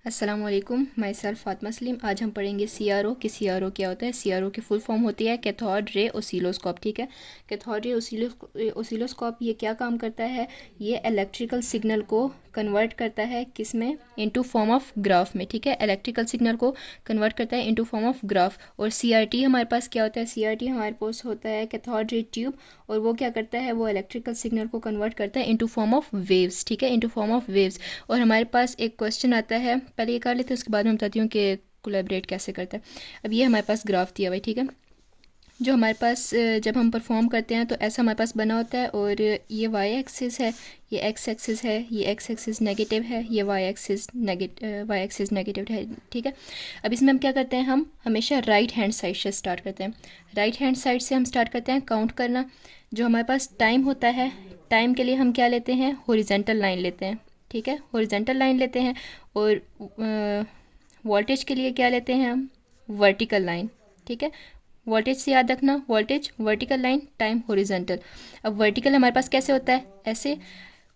अस्सलाम वालेकुम, my self Fatima Salim. आज हम पढ़ेंगे सीआरओ कि सीआरओ क्या होता है। सीआरओ की फुल फॉर्म होती है कैथोड रे ओसिलोस्कोप। ठीक है, कैथोड रे ओसिलोस्कोप ये क्या काम करता है? ये इलेक्ट्रिकल सिग्नल को कन्वर्ट करता है किस में? इनटू फॉर्म ऑफ ग्राफ में। ठीक है, इलेक्ट्रिकल सिग्नल को कन्वर्ट करता है इनटू फॉर्म ऑफ ग्राफ। और सीआरटी हमारे पास क्या होता है? सीआरटी हमारे पास होता है कैथोड रे ट्यूब, और वो क्या करता है? वो इलेक्ट्रिकल सिग्नल को कन्वर्ट करता है इनटू फॉर्म ऑफ वेव्स। ठीक है, इनटू फॉर्म ऑफ वेव्स। और हमारे पास एक क्वेश्चन आता है, पहले ये कर लेते हैं, उसके बाद मैं बताती हूँ कि कोलैबोरेट कैसे करता है। अब ये हमारे पास ग्राफ दिया हुआ है। ठीक है, जो हमारे पास जब हम परफॉर्म करते हैं तो ऐसा हमारे पास बना होता है, और ये वाई एक्सिस है, ये एक्स एक्सिस है, ये एक्स एक्सिस नेगेटिव है, ये वाई एक्सिस नेगेटिव है। ठीक है, अब इसमें हम क्या करते हैं? हम हमेशा राइट हैंड साइड से स्टार्ट करते हैं। राइट हैंड साइड से हम स्टार्ट करते हैं काउंट करना। जो हमारे पास टाइम होता है, टाइम के लिए हम क्या लेते हैं? हॉरिजॉन्टल लाइन लेते हैं। ठीक है, हॉरिजॉन्टल लाइन लेते हैं। और वोल्टेज के लिए क्या लेते हैं हम? Vertical line. ठीक है, वोल्टेज से याद रखना, voltage vertical line, time horizontal. अब वर्टिकल हमारे पास कैसे होता है? ऐसे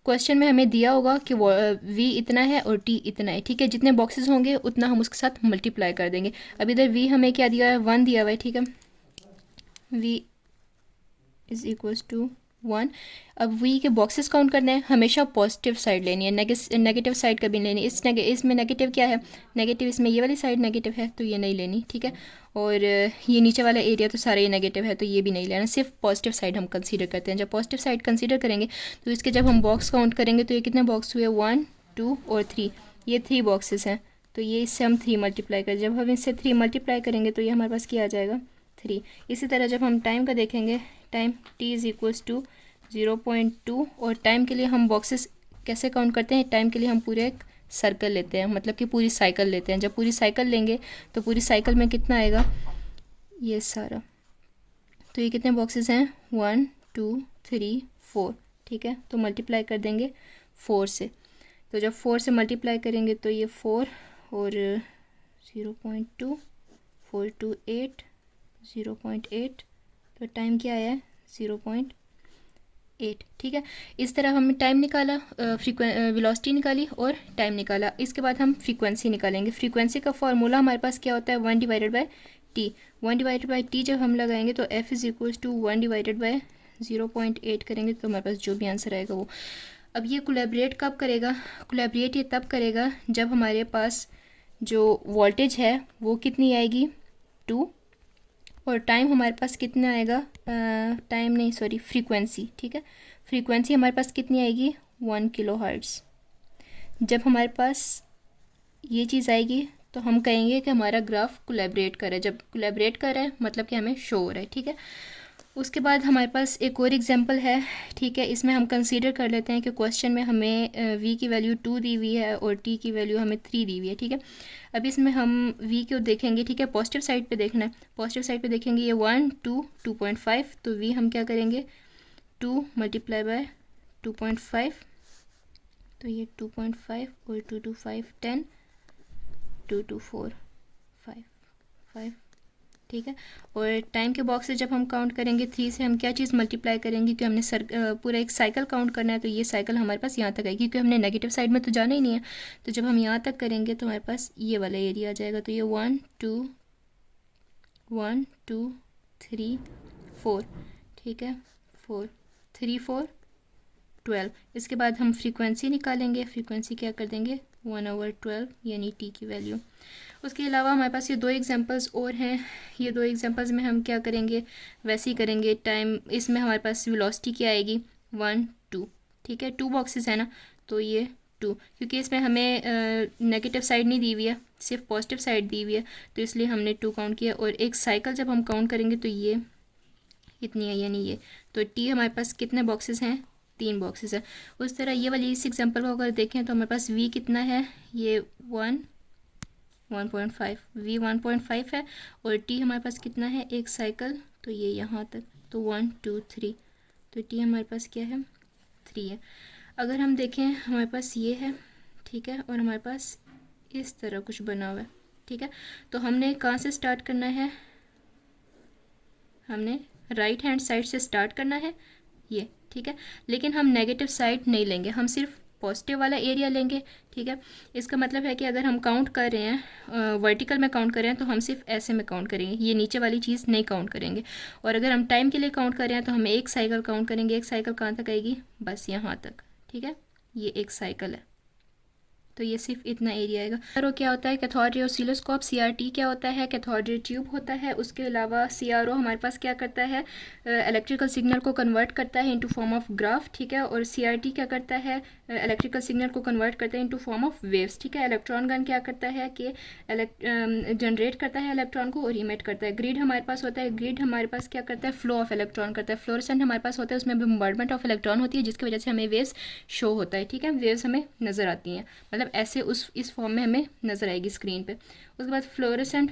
क्वेश्चन में हमें दिया होगा कि वी इतना है और टी इतना है। ठीक है, जितने बॉक्सेस होंगे उतना हम उसके साथ मल्टीप्लाई कर देंगे। अब इधर वी हमें क्या दिया है? 1 दिया हुआ है। ठीक है, वी इज इक्वल्स टू 1। अब वी के बॉक्सेस काउंट करने हैं, हमेशा पॉजिटिव साइड लेनी है, नेगेटिव साइड कभी नहीं लेनी। इसमें नेगेटिव क्या है? नेगेटिव इसमें ये वाली साइड नेगेटिव है तो ये नहीं लेनी। ठीक है, और ये नीचे वाला एरिया तो सारा ये नेगेटिव है तो ये भी नहीं लेना, सिर्फ पॉजिटिव साइड हम कंसीडर करते हैं। जब पॉजिटिव साइड कंसीडर करेंगे तो इसके जब हम बॉक्स काउंट करेंगे तो ये कितने बॉक्स हुए? 1 2 और 3, ये 3 बॉक्सेस हैं। तो ये इससे हम 3 मल्टीप्लाई करें, जब हम इससे 3 मल्टीप्लाई करेंगे तो ये हमारे पास क्या आ जाएगा? 3। इसी तरह जब हम टाइम का देखेंगे, time t is equals to 0.2, और टाइम के लिए हम बॉक्सेस कैसे काउंट करते हैं? टाइम के लिए हम पूरे एक सर्कल लेते हैं, मतलब कि पूरी साइकिल लेते हैं। जब पूरी साइकिल लेंगे तो पूरी साइकिल में कितना आएगा? ये सारा। तो ये कितने बॉक्सेस हैं? 1 2 3 4। ठीक है, तो मल्टीप्लाई कर देंगे 4 से। तो जब 4 से मल्टीप्लाई करेंगे तो ये 4 और 0.2 4 2 8 0.8, तो टाइम क्या आया है? 0.8। ठीक है, इस तरह हमने टाइम निकाला, वेलोसिटी निकाली और टाइम निकाला। इसके बाद हम फ्रीक्वेंसी निकालेंगे। फ्रीक्वेंसी का फॉर्मूला हमारे पास क्या होता है? 1 divided by T. 1 divided by T जब हम लगाएंगे तो F is equals to 1 divided by 0.8 करेंगे तो हमारे पास जो भी आंसर आएगा वो। अब ये कोलैबोरेट कब करेगा? कोलैबोरेट ये तब करेगा जब हमारे पास जो वोल्टेज है वो कितनी आएगी? 2, और टाइम हमारे पास कितना आएगा? टाइम नहीं, सॉरी, फ्रीक्वेंसी। ठीक है, फ्रीक्वेंसी हमारे पास कितनी आएगी? 1 किलो हर्ट्ज़। जब हमारे पास ये चीज़ आएगी तो हम कहेंगे कि हमारा ग्राफ कोलैबोरेट कर रहा है। जब कोलैबोरेट कर रहा है मतलब कि हमें शो हो रहा है। ठीक है, उसके बाद हमारे पास एक और एग्जांपल है। ठीक है, इसमें हम कंसीडर कर लेते हैं कि क्वेश्चन में हमें वी की वैल्यू 2 दी हुई है और टी की वैल्यू हमें 3 दी हुई है। ठीक है, अब इसमें हम वी को देखेंगे। ठीक है, पॉजिटिव साइड पे देखना है। पॉजिटिव साइड पे देखेंगे, ये 1 2 2.5, तो वी हम क्या करेंगे? 2 मल्टीप्लाई बाय 2.5, तो ये 2.5 और 2 2 5 10, 2 2 4 5 5। ठीक है, और टाइम के बॉक्स से जब हम काउंट करेंगे 3 से हम क्या चीज़ मल्टीप्लाई करेंगे? क्योंकि हमने पूरा एक साइकिल काउंट करना है, तो ये साइकिल हमारे पास यहाँ तक आएगी, क्योंकि हमने नेगेटिव साइड में तो जाना ही नहीं है। तो जब हम यहाँ तक करेंगे तो हमारे पास ये वाला एरिया आ जाएगा। तो ये 1 2 1 2 3 4। ठीक है, 4 3 4 12। इसके बाद हम फ्रीक्वेंसी निकालेंगे। फ्रीक्वेंसी क्या कर देंगे? 1/12, यानी टी की वैल्यू। उसके अलावा हमारे पास ये 2 एग्जांपल्स और हैं। ये 2 एग्जांपल्स में हम क्या करेंगे? वैसे ही करेंगे। टाइम, इसमें हमारे पास वेलोसिटी क्या आएगी? 1 2। ठीक है, 2 बॉक्सेस है ना, तो ये 2, क्योंकि इसमें हमें नेगेटिव साइड नहीं दी हुई है, सिर्फ पॉजिटिव साइड दी हुई है, तो इसलिए हमने 2 काउंट किया। और एक साइकिल जब हम काउंट करेंगे तो ये इतनी है, यानी ये। तो टी हमारे पास कितने बॉक्सेस हैं? 3 बॉक्सेस है। उस तरह ये वाली इस एग्जांपल को अगर देखें तो हमारे पास वी कितना है? ये 1.5, वी 1.5 है, और टी हमारे पास कितना है? एक साइकिल, तो ये यहाँ तक, तो 1 2 3, तो टी हमारे पास क्या है? 3 है। अगर हम देखें हमारे पास ये है, ठीक है, और हमारे पास इस तरह कुछ बना हुआ है। ठीक है, तो हमने कहाँ से स्टार्ट करना है? हमने राइट हैंड साइड से स्टार्ट करना है, ये। ठीक है, लेकिन हम नेगेटिव साइड नहीं लेंगे, हम सिर्फ पॉजिटिव वाला एरिया लेंगे, ठीक है। इसका मतलब है कि अगर हम काउंट कर रहे हैं वर्टिकल में काउंट कर रहे हैं तो हम सिर्फ ऐसे में काउंट करेंगे, ये नीचे वाली चीज़ नहीं काउंट करेंगे। और अगर हम टाइम के लिए काउंट कर रहे हैं तो हम एक साइकिल काउंट करेंगे। एक साइकिल कहाँ तक आएगी, बस यहाँ तक, ठीक है, ये एक साइकिल है। तो ये सिर्फ इतना एरिया आएगा। सीआरओ क्या होता है, कैथोड रे ऑसिलोस्कोप। सीआरटी क्या होता है, कैथोड रे ट्यूब होता है। उसके अलावा सीआरओ हमारे पास क्या करता है, इलेक्ट्रिकल सिग्नल को कन्वर्ट करता है इनटू फॉर्म ऑफ ग्राफ, ठीक है। और सीआरटी क्या करता है, इलेक्ट्रिकल सिग्नल को कन्वर्ट करता है इनटू फॉर्म ऑफ वेव्स, ठीक है। इलेक्ट्रॉन गन क्या करता है कि जनरेट करता है इलेक्ट्रॉन को और इमिट करता है। ग्रिड हमारे पास होता है, ग्रिड हमारे पास क्या करता है, फ्लो ऑफ इलेक्ट्रॉन करता है। फ्लोरेसेंट हमारे पास होता है, उसमें बम्बार्डमेंट ऑफ इलेक्ट्रॉन होती है जिसकी वजह से हमें वेव्स शो होता है, ठीक है। वेव्स हमें नज़र आती हैं, मतलब ऐसे इस फॉर्म में हमें नज़र आएगी स्क्रीन पे। उसके बाद फ्लोरेसेंट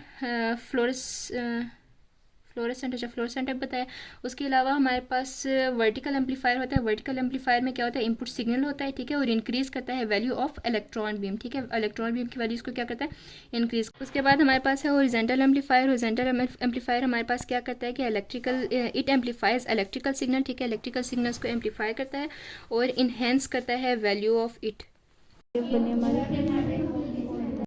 अच्छा फ्लोरेसेंट बताया। उसके अलावा हमारे पास वर्टिकल एम्पलीफायर होता है। वर्टिकल एम्पलीफायर में क्या होता है, इनपुट सिग्नल होता है, ठीक है, और इंक्रीज करता है वैल्यू ऑफ इलेक्ट्रॉन बीम, ठीक है। इलेक्ट्रॉन बीम की वैल्यूज़ को क्या करता है, इंक्रीज। उसके बाद हमारे पास है हॉरिजॉन्टल एम्पलीफायर। हॉरिजॉन्टल एम्पलीफायर हमारे पास क्या करता है कि इट एम्पलीफाइज इलेक्ट्रिकल सिग्नल, ठीक है, इलेक्ट्रिकल सिग्नल्स को एम्पलीफाई करता है और इन्हेंस करता है वैल्यू ऑफ इट। बने हमारे